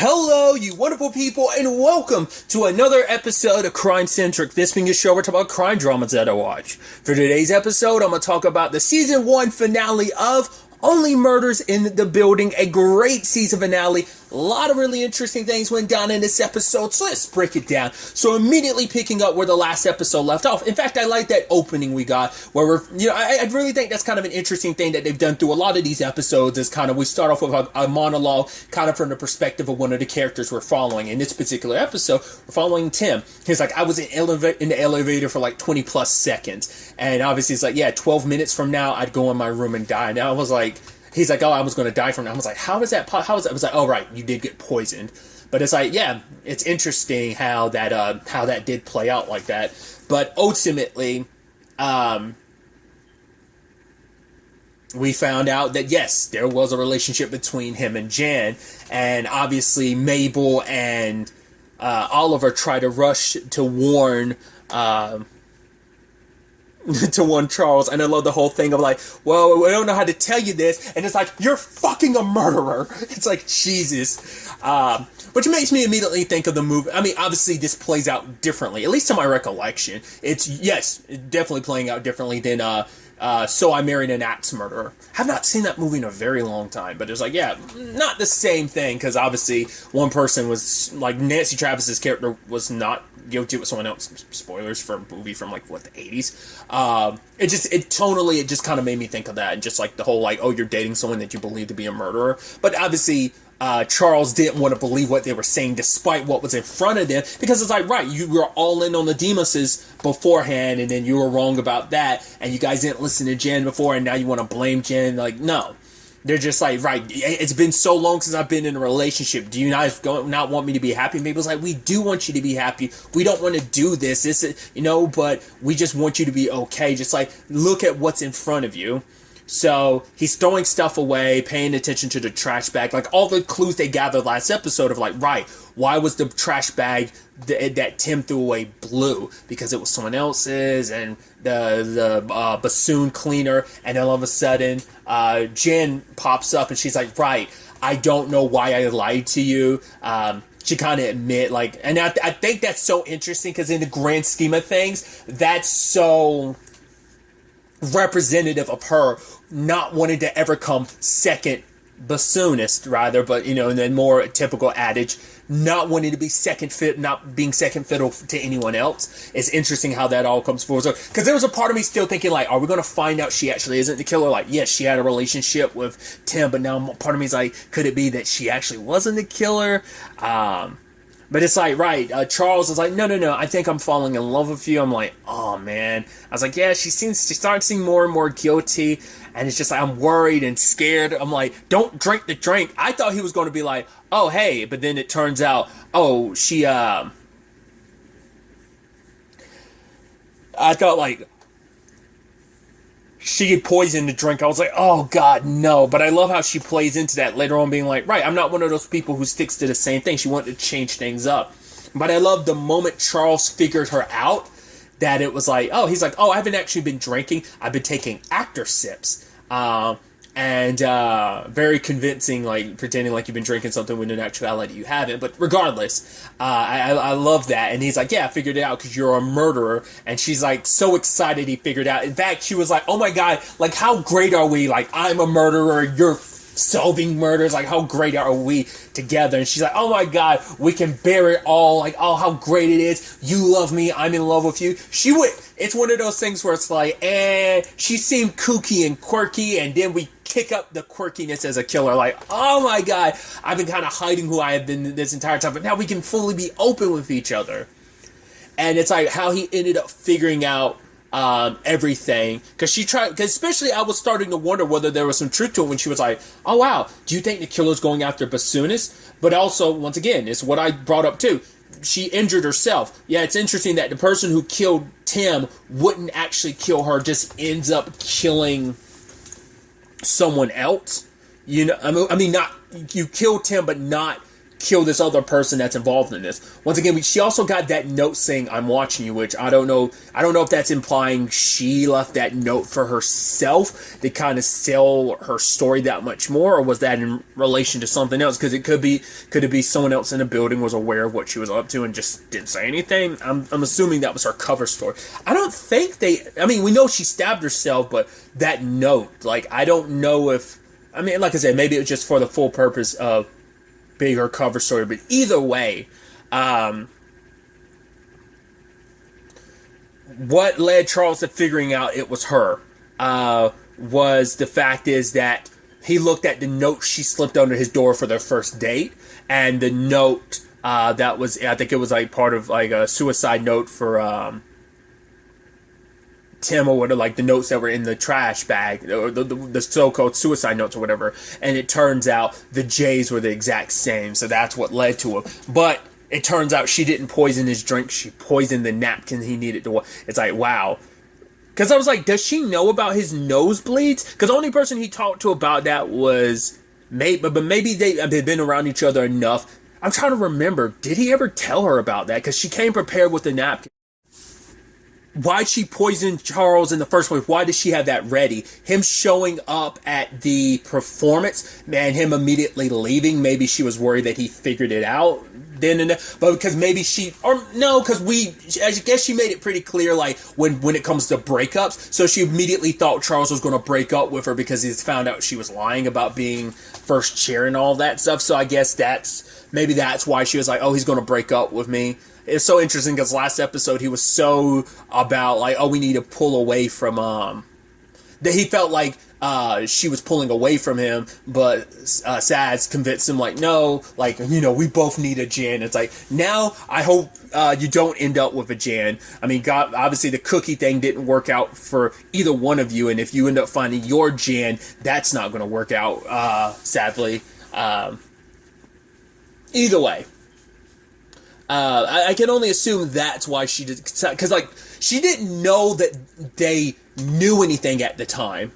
Hello, you wonderful people, and welcome to another episode of Crime Centric. This being a show where we talk about crime dramas that I watch. For today's episode, I'm going to talk about the season 1 finale of Only Murders in the Building. A great season finale. A lot of really interesting things went down in this episode, so let's break it down. So immediately picking up where the last episode left off. In fact, I like that opening we got, where I really think that's kind of an interesting thing that they've done through a lot of these episodes, is kind of, we start off with a monologue, kind of from the perspective of one of the characters we're following. In this particular episode, we're following Tim. He's like, I was in the elevator for like 20 plus seconds. And obviously he's like, yeah, 12 minutes from now, I'd go in my room and die. And I was like, he's like, oh, I was going to die from that. I was like, how is that? I was like, oh, right, you did get poisoned. But it's like, yeah, it's interesting how that did play out like that. But ultimately, we found out that, yes, there was a relationship between him and Jan. And obviously, Mabel and Oliver try to rush to warn Charles, and I love the whole thing of like, well, I don't know how to tell you this, and it's like, you're fucking a murderer. It's like, Jesus. Which makes me immediately think of the movie. I mean, obviously this plays out differently, at least to my recollection. It's definitely playing out differently than So I Married an Axe Murderer. Have not seen that movie in a very long time, but it's like, yeah, not the same thing, because obviously one person was, like, Nancy Travis's character was not guilty with someone else. Spoilers for a movie from, like, what, the 80s? It just kind of made me think of that, and just, like, the whole, like, oh, you're dating someone that you believe to be a murderer. But obviously, Charles didn't want to believe what they were saying despite what was in front of them, because it's like, right, you were all in on the Demoses beforehand, and then you were wrong about that, and you guys didn't listen to Jen before, and now you want to blame Jen. Like, no. They're just like, right, it's been so long since I've been in a relationship. Do you guys not want me to be happy? And Mabel's like, we do want you to be happy. We don't want to do this, but we just want you to be okay. Just like, look at what's in front of you. So he's throwing stuff away, paying attention to the trash bag, like all the clues they gathered last episode of like, right, why was the trash bag that Tim threw away blue? Because it was someone else's, and the bassoon cleaner, and then all of a sudden, Jen pops up and she's like, right, I don't know why I lied to you. She kind of admit, like, and I think that's so interesting, because in the grand scheme of things, that's so representative of her not wanting to ever come second bassoonist, rather, but, in the more typical adage, not wanting to be not being second fiddle to anyone else. It's interesting how that all comes forward. Because there was a part of me still thinking, like, are we going to find out she actually isn't the killer? Like, yes, she had a relationship with Tim, but now part of me is like, could it be that she actually wasn't the killer? But it's like, right, Charles is like, no, I think I'm falling in love with you. I'm like, oh, man. I was like, yeah, she starts seeming more and more guilty, and it's just like, I'm worried and scared. I'm like, don't drink the drink. I thought he was going to be like, oh, hey, but then it turns out, oh, she, I thought, like, she had poisoned the drink. I was like, oh, God, no. But I love how she plays into that later on, being like, right, I'm not one of those people who sticks to the same thing. She wanted to change things up. But I love the moment Charles figured her out, that it was like, oh, he's like, oh, I haven't actually been drinking. I've been taking actor sips. And very convincing, like, pretending like you've been drinking something when in actuality you haven't. But regardless, I love that. And he's like, yeah, I figured it out because you're a murderer. And she's, like, so excited he figured out. In fact, she was like, oh, my God, like, how great are we? Like, I'm a murderer, you're solving murders. Like, how great are we together? And she's like, oh, my God, we can bear it all. Like, oh, how great it is. You love me. I'm in love with you. It's one of those things where it's like, she seemed kooky and quirky, and then we kick up the quirkiness as a killer. Like, oh my God, I've been kind of hiding who I have been this entire time, but now we can fully be open with each other. And it's like how he ended up figuring out everything, because especially I was starting to wonder whether there was some truth to it when she was like, oh wow, do you think the killer's going after bassoonists? But also, once again, it's what I brought up too. She injured herself. Yeah, it's interesting that the person who killed Tim wouldn't actually kill her, just ends up killing someone else. I mean, not, you kill Tim, but not kill this other person that's involved in this. Once again, she also got that note saying "I'm watching you," which I don't know if that's implying she left that note for herself to kind of sell her story that much more, or was that in relation to something else? Because could it be someone else in the building was aware of what she was up to and just didn't say anything? I'm assuming that was her cover story. I don't think we know she stabbed herself, but that note, like, I don't know if, like I said, maybe it was just for the full purpose of being her cover story, but either way, what led Charles to figuring out it was her was the fact is that he looked at the note she slipped under his door for their first date, and the note that was, I think it was like part of like a suicide note for Tim, or whatever, like the notes that were in the trash bag, or the so-called suicide notes or whatever, and it turns out the J's were the exact same, so that's what led to him. But it turns out she didn't poison his drink, she poisoned the napkin he needed to. It's like, wow. Because I was like, does she know about his nosebleeds? Because the only person he talked to about that was but maybe they've been around each other enough. I'm trying to remember, did he ever tell her about that? Because she came prepared with the napkin. Why'd she poison Charles in the first place? Why did she have that ready? Him showing up at the performance, and him immediately leaving, maybe she was worried that he figured it out then and there. But because maybe I guess she made it pretty clear, like, when it comes to breakups, so she immediately thought Charles was going to break up with her because he found out she was lying about being first chair and all that stuff. So I guess that's why she was like, oh, he's going to break up with me. It's so interesting because last episode he was so about like, oh, we need to pull away from that he felt like she was pulling away from him, but Sads convinced him like, no, like, we both need a Jan. It's like, now I hope you don't end up with a Jan. I mean, God, obviously the cookie thing didn't work out for either one of you, and if you end up finding your Jan, that's not going to work out, sadly. Either way. I can only assume that's why she did, because like she didn't know that they knew anything at the time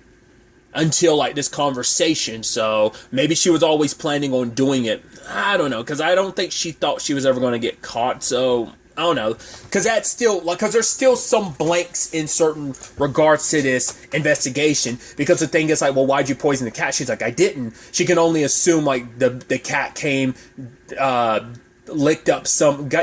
until like this conversation. So maybe she was always planning on doing it. I don't know, because I don't think she thought she was ever going to get caught. So I don't know, because that's still like, because there's still some blanks in certain regards to this investigation. Because the thing is like, well, why'd you poison the cat? She's like, I didn't. She can only assume like the cat came. Licked up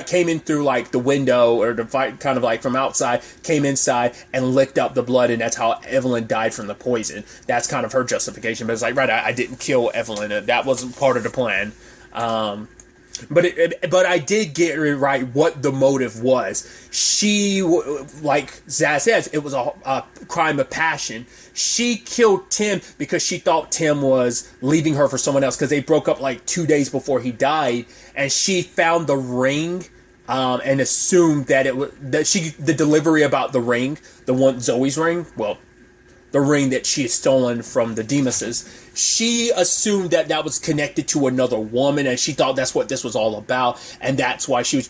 came in through like the window, or the fight kind of like from outside, came inside and licked up the blood, and that's how Evelyn died from the poison. That's kind of her justification. But it's like, right, I didn't kill Evelyn. That wasn't part of the plan. But I did get it right what the motive was. She, like Zaz says, it was a crime of passion. She killed Tim because she thought Tim was leaving her for someone else, because they broke up like 2 days before he died, and she found the ring and assumed that the delivery about the ring, the one Zoe's ring, well, the ring that she had stolen from the Demuses, she assumed that was connected to another woman, and she thought that's what this was all about, and that's why she was,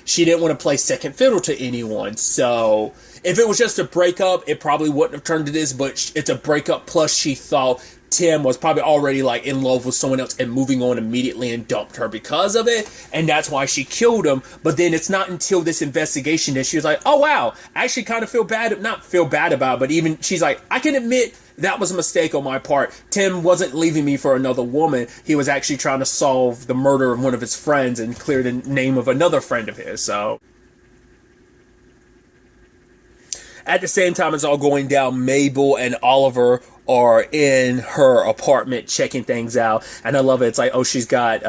she didn't want to play second fiddle to anyone. So if it was just a breakup, it probably wouldn't have turned to this, but it's a breakup, plus she thought Tim was probably already like in love with someone else and moving on immediately and dumped her because of it, and that's why she killed him. But then it's not until this investigation that she was like, oh wow, I actually kind of not feel bad about it, but even she's like, I can admit that was a mistake on my part. Tim wasn't leaving me for another woman. He was actually trying to solve the murder of one of his friends and clear the name of another friend of his. So at the same time it's all going down, Mabel and Oliver are in her apartment checking things out, and I love it. It's like, oh, she's got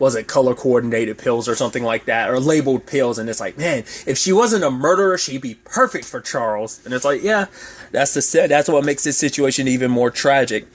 was it color coordinated pills or something like that, or labeled pills, and it's like, man, if she wasn't a murderer, she'd be perfect for Charles. And it's like, yeah, that's what makes this situation even more tragic.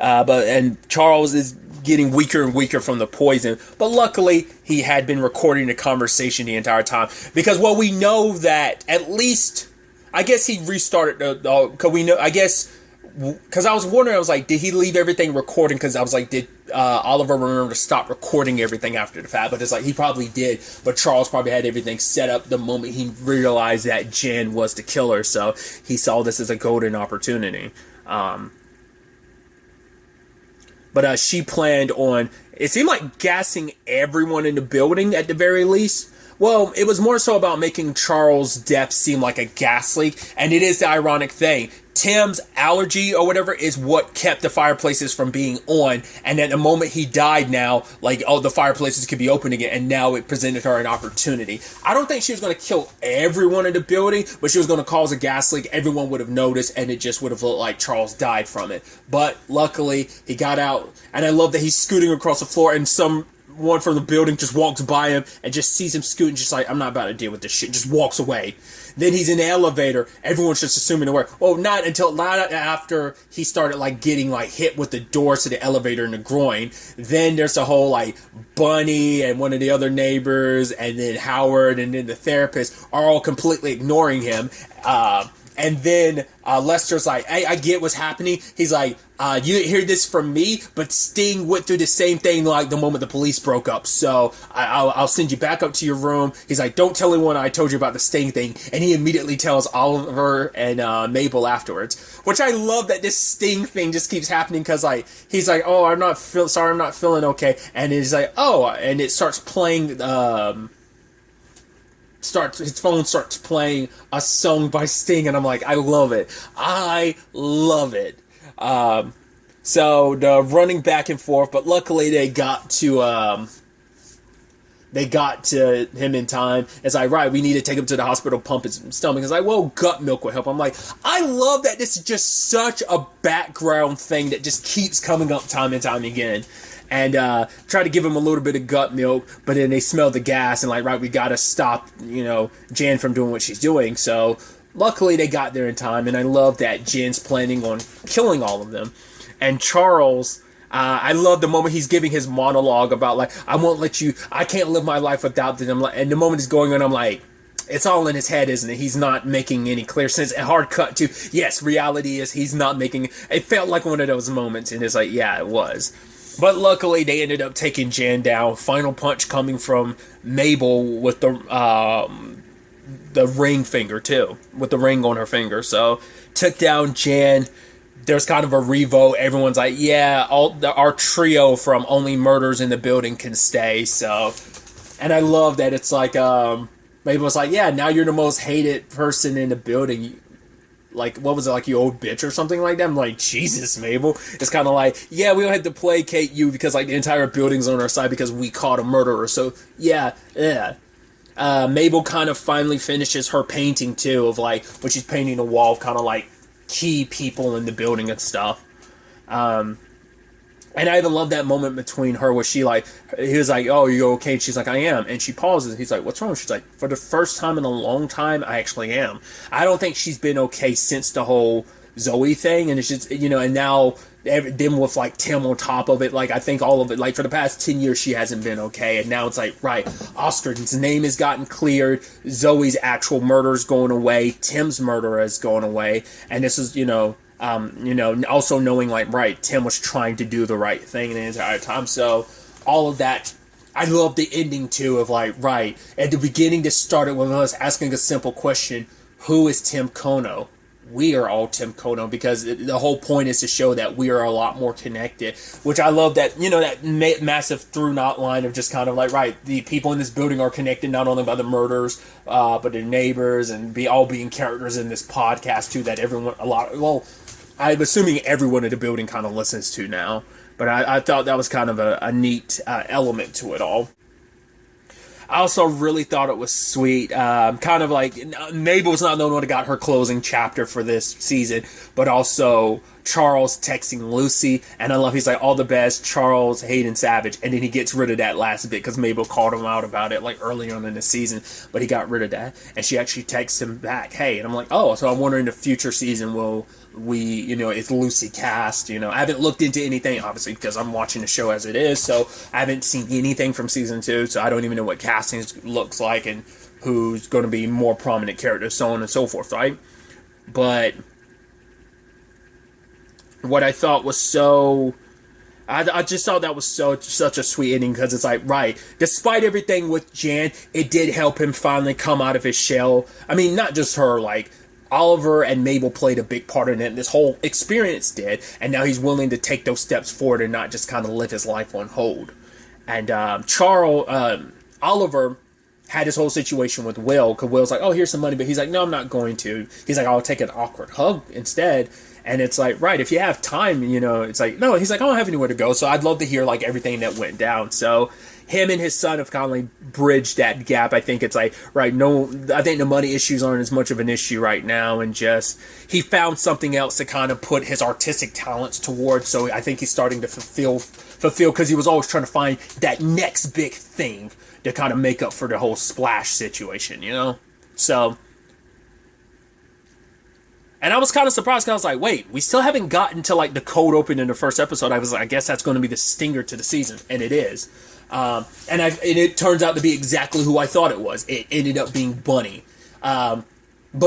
And Charles is getting weaker and weaker from the poison, but luckily he had been recording the conversation the entire time, because we know that at least, I guess he restarted because we know, I guess, because I was wondering, I was like, did he leave everything recording? Because I was like, did Oliver remember to stop recording everything after the fact? But it's like, he probably did, but Charles probably had everything set up the moment he realized that Jen was the killer, so he saw this as a golden opportunity. but she planned on, it seemed like gassing everyone in the building at the very least. Well, it was more so about making Charles' death seem like a gas leak, and it is the ironic thing. Tim's allergy or whatever is what kept the fireplaces from being on, and at the moment he died now, like, oh, the fireplaces could be open again, and now it presented her an opportunity. I don't think she was going to kill everyone in the building, but she was going to cause a gas leak. Everyone would have noticed, and it just would have looked like Charles died from it. But luckily, he got out, and I love that he's scooting across the floor, and someone from the building just walks by him and just sees him scooting, just like, I'm not about to deal with this shit, just walks away. Then he's in the elevator. Everyone's just assuming to work. Well, not after he started, like, getting, like, hit with the doors to the elevator in the groin. Then there's the whole, like, Bunny and one of the other neighbors, and then Howard, and then the therapist are all completely ignoring him. And then Lester's like, hey, I get what's happening. He's like, you didn't hear this from me, but Sting went through the same thing like the moment the police broke up. So I'll send you back up to your room. He's like, don't tell anyone I told you about the Sting thing. And he immediately tells Oliver and Mabel afterwards. Which I love that this Sting thing just keeps happening because, like, he's like, oh, I'm not feeling okay. And he's like, oh, and it starts playing, his phone starts playing a song by Sting, and I'm like, I love it. So the running back and forth, but luckily they got to him in time. It's like, right, we need to take him to the hospital, pump his stomach. It's like, well, gut milk will help. I'm like, I love that this is just such a background thing that just keeps coming up time and time again. And try to give him a little bit of gut milk, but then they smell the gas and like, right, we gotta stop, Jan from doing what she's doing. So luckily they got there in time, and I love that Jan's planning on killing all of them. And Charles, I love the moment he's giving his monologue about, like, I can't live my life without them. And the moment it's going on, I'm like, it's all in his head, isn't it? He's not making any clear sense. A hard cut to, yes, reality is he's not making, it felt like one of those moments, and it's like, yeah, it was. But luckily, they ended up taking Jan down. Final punch coming from Mabel with the ring finger, too. With the ring on her finger. So, took down Jan. There's kind of a revote. Everyone's like, yeah, our trio from Only Murders in the Building can stay. So, and I love that it's like, Mabel's like, yeah, now you're the most hated person in the building. Like, what was it, like, you old bitch or something like that? I'm like, Jesus, Mabel. It's kind of like, yeah, we don't have to placate you because, like, the entire building's on our side because we caught a murderer. So, yeah. Mabel kind of finally finishes her painting, too, of, like, when she's painting the wall of kind of, like, key people in the building and stuff. And I even love that moment between her where he was like, oh, you okay? And she's like, I am. And she pauses. He's like, what's wrong? She's like, for the first time in a long time, I actually am. I don't think she's been okay since the whole Zoe thing. And it's just, and now then with, like, Tim on top of it, like, I think all of it, like, for the past 10 years, she hasn't been okay. And now it's like, right, Oscar's name has gotten cleared. Zoe's actual murder's going away. Tim's murderer is going away. And this is, also knowing, like, right, Tim was trying to do the right thing the entire time. So, all of that, I love the ending, too, of, like, right, at the beginning, this started with us asking a simple question, who is Tim Kono? We are all Tim Kono, because the whole point is to show that we are a lot more connected, which I love that, that massive through knot line of just kind of like, right, the people in this building are connected not only by the murders, but their neighbors, and all being characters in this podcast, too, that I'm assuming everyone in the building kind of listens to now. But I thought that was kind of a neat element to it all. I also really thought it was sweet. Kind of like, Mabel's not the one that got her closing chapter for this season, but also Charles texting Lucy, and I love, he's like, all the best, Charles, Hayden Savage, and then he gets rid of that last bit because Mabel called him out about it, like, early on in the season, but he got rid of that, and she actually texts him back, hey, and I'm like, oh, so I'm wondering the future season will is Lucy cast, I haven't looked into anything, obviously, because I'm watching the show as it is, so I haven't seen anything from season 2, so I don't even know what casting looks like, and who's going to be more prominent characters, so on and so forth, right? But what I thought was I just thought that was such a sweet ending, because it's like, right, despite everything with Jan, it did help him finally come out of his shell. I mean, not just her, like, Oliver and Mabel played a big part in it. This whole experience did, and now he's willing to take those steps forward and not just kind of live his life on hold. And Oliver had this whole situation with Will, because Will's like, oh, here's some money, but he's like, no, I'm not going to. He's like, I'll take an awkward hug instead. And it's like, right, if you have time, it's like, no, he's like, I don't have anywhere to go. So I'd love to hear, like, everything that went down. So him and his son have kind of like bridged that gap. I think it's like, right, I think the money issues aren't as much of an issue right now. And just, he found something else to kind of put his artistic talents towards. So I think he's starting to fulfill, because he was always trying to find that next big thing to kind of make up for the whole Splash situation, So, and I was kind of surprised, because I was like, wait, we still haven't gotten to, like, the cold open in the first episode. I was like, I guess that's going to be the stinger to the season. And it is. And it turns out to be exactly who I thought it was. It ended up being Bunny. But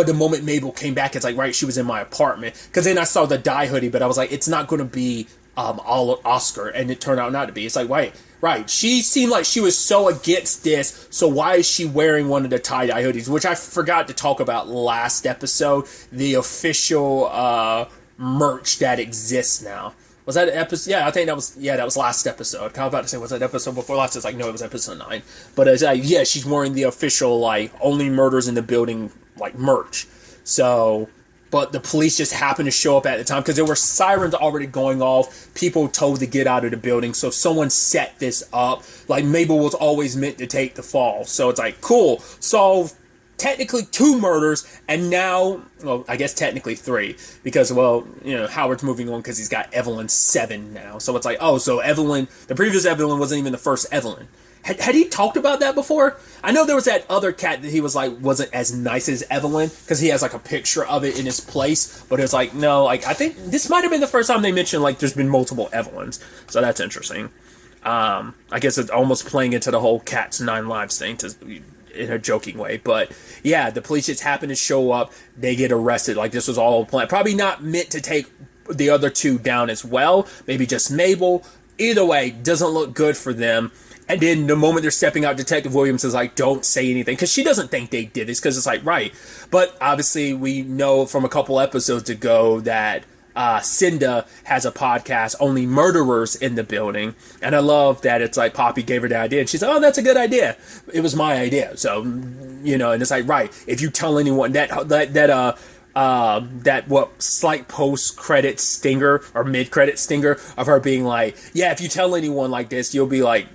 the moment Mabel came back, it's like, right, she was in my apartment. Because then I saw the dye hoodie, but I was like, it's not going to be Oscar. And it turned out not to be. It's like, right. She seemed like she was so against this, so why is she wearing one of the tie-dye hoodies? Which I forgot to talk about last episode. The official merch that exists now. Was that an episode? Yeah, I think that was last episode. I was about to say, was that episode before last? It's like, no, it was episode 9. But it's like, yeah, she's wearing the official, like, only murders in the building, like, merch. So, but the police just happened to show up at the time, because there were sirens already going off, people told to get out of the building, so someone set this up. Like, Mabel was always meant to take the fall. So it's like, cool, solve technically 2 murders, and now, well, I guess technically 3, because, well, Howard's moving on because he's got Evelyn 7 now. So it's like, oh, so Evelyn, the previous Evelyn wasn't even the first Evelyn. Had he talked about that before? I know there was that other cat that he was like, wasn't as nice as Evelyn, because he has like a picture of it in his place, but it was like, no, like, I think this might have been the first time they mentioned, like, there's been multiple Evelyns. So that's interesting. I guess it's almost playing into the whole Cat's 9 Lives thing in a joking way, but yeah, the police just happen to show up, they get arrested, like this was all planned. Probably not meant to take the other 2 down as well, maybe just Mabel. Either way, doesn't look good for them. And then the moment they're stepping out, Detective Williams is like, don't say anything, because she doesn't think they did this, because it's like, right. But obviously we know from a couple episodes ago that Cinda has a podcast, Only Murderers in the Building, and I love that it's like Poppy gave her the idea, and she's like, oh, that's a good idea. It was my idea, so, and it's like, right, if you tell anyone that what slight post-credit stinger, or mid-credit stinger, of her being like, yeah, if you tell anyone like this, you'll be like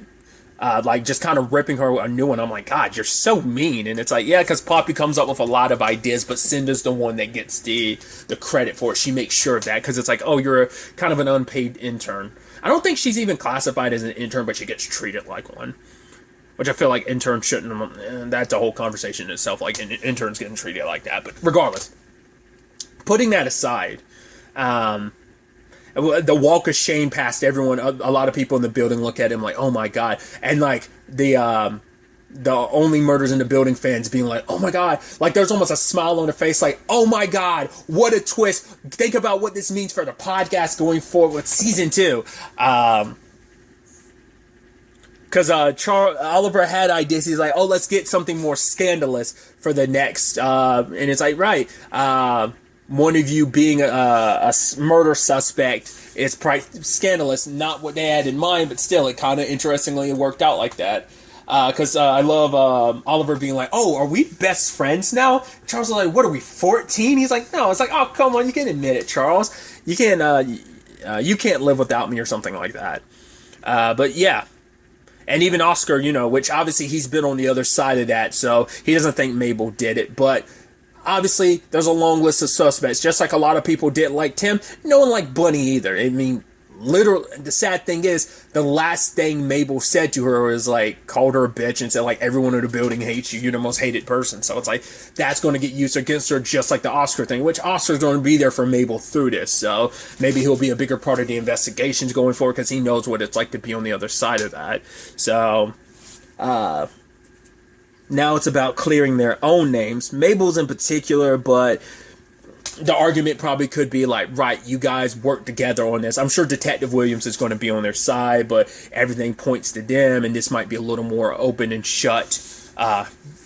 just kind of ripping her a new one. I'm like, God, you're so mean. And it's like, yeah, because Poppy comes up with a lot of ideas, but Cinda's the one that gets the credit for it. She makes sure of that, because it's like, oh, you're kind of an unpaid intern. I don't think she's even classified as an intern, but she gets treated like one. Which I feel like interns shouldn't, that's a whole conversation in itself, like interns getting treated like that. But regardless, putting that aside, the walk of shame past everyone. A lot of people in the building look at him like, oh my God. And like the Only Murders in the Building fans being like, oh my God. Like there's almost a smile on their face like, oh my God, what a twist. Think about what this means for the podcast going forward with season 2. Because Oliver had ideas. He's like, oh, let's get something more scandalous for the next. And it's like, right. One of you being a murder suspect is scandalous. Not what they had in mind, but still, it kind of interestingly worked out like that. Because I love Oliver being like, oh, are we best friends now? Charles is like, what are we, 14? He's like, no. It's like, oh, come on, you can admit it, Charles. You can't live without me or something like that. But yeah. And even Oscar, which obviously he's been on the other side of that, so he doesn't think Mabel did it. But obviously, there's a long list of suspects. Just like a lot of people didn't like Tim, no one liked Bunny either. I mean, literally, the sad thing is, the last thing Mabel said to her was like, called her a bitch and said like, everyone in the building hates you. You're the most hated person. So it's like, that's going to get used against her, just like the Oscar thing, which Oscar's going to be there for Mabel through this. So maybe he'll be a bigger part of the investigations going forward, because he knows what it's like to be on the other side of that. So, now it's about clearing their own names. Mabel's in particular, but the argument probably could be like, right, you guys work together on this. I'm sure Detective Williams is going to be on their side, but everything points to them, and this might be a little more open and shut,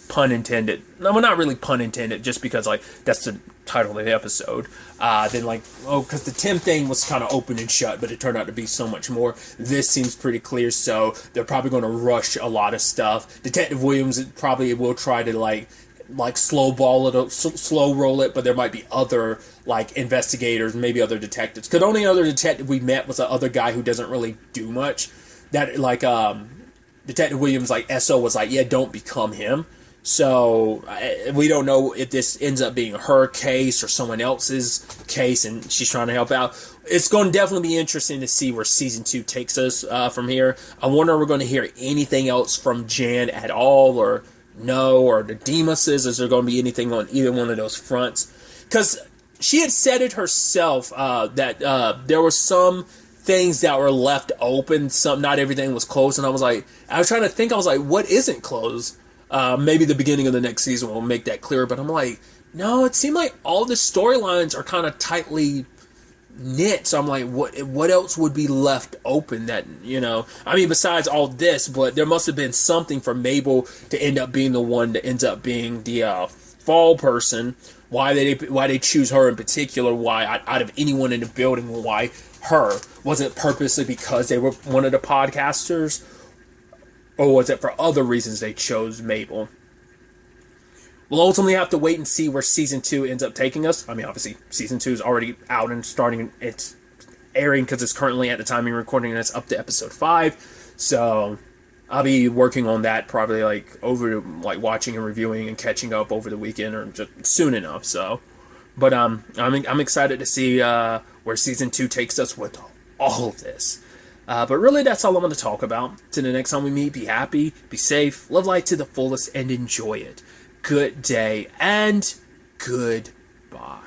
pun intended. No, well, not really pun intended, just because like that's the title of the episode. Then like, oh, because the Tim thing was kind of open and shut, but it turned out to be so much more. This seems pretty clear, so they're probably going to rush a lot of stuff. Detective Williams probably will try to like slow roll it, but there might be other like investigators, maybe other detectives. Because the only other detective we met was the other guy who doesn't really do much. That like Detective Williams, like SO was like, yeah, don't become him. So we don't know if this ends up being her case or someone else's case, and she's trying to help out. It's going to definitely be interesting to see where season 2 takes us from here. I wonder if we're going to hear anything else from Jan at all, or no, or the Demuses. Is there going to be anything on either one of those fronts? Because she had said it herself that there were some things that were left open. Not everything was closed, and I was trying to think. I was like, what isn't closed? Maybe the beginning of the next season will make that clearer, but I'm like, no, it seemed like all the storylines are kind of tightly knit, so I'm like, what else would be left open that, I mean, besides all this, but there must have been something for Mabel to end up being the one that ends up being the fall person. Why they choose her in particular, why out of anyone in the building, why her? Was it purposely because they were one of the podcasters? Or was it for other reasons they chose Mabel? We'll ultimately have to wait and see where season 2 ends up taking us. I mean, obviously, season 2 is already out and starting. It's airing because it's currently at the time of recording, and it's up to episode 5. So I'll be working on that probably watching and reviewing and catching up over the weekend or just soon enough. So, but I'm excited to see where season 2 takes us with all of this. But really, that's all I'm going to talk about. Till the next time we meet, be happy, be safe, live life to the fullest, and enjoy it. Good day, and goodbye.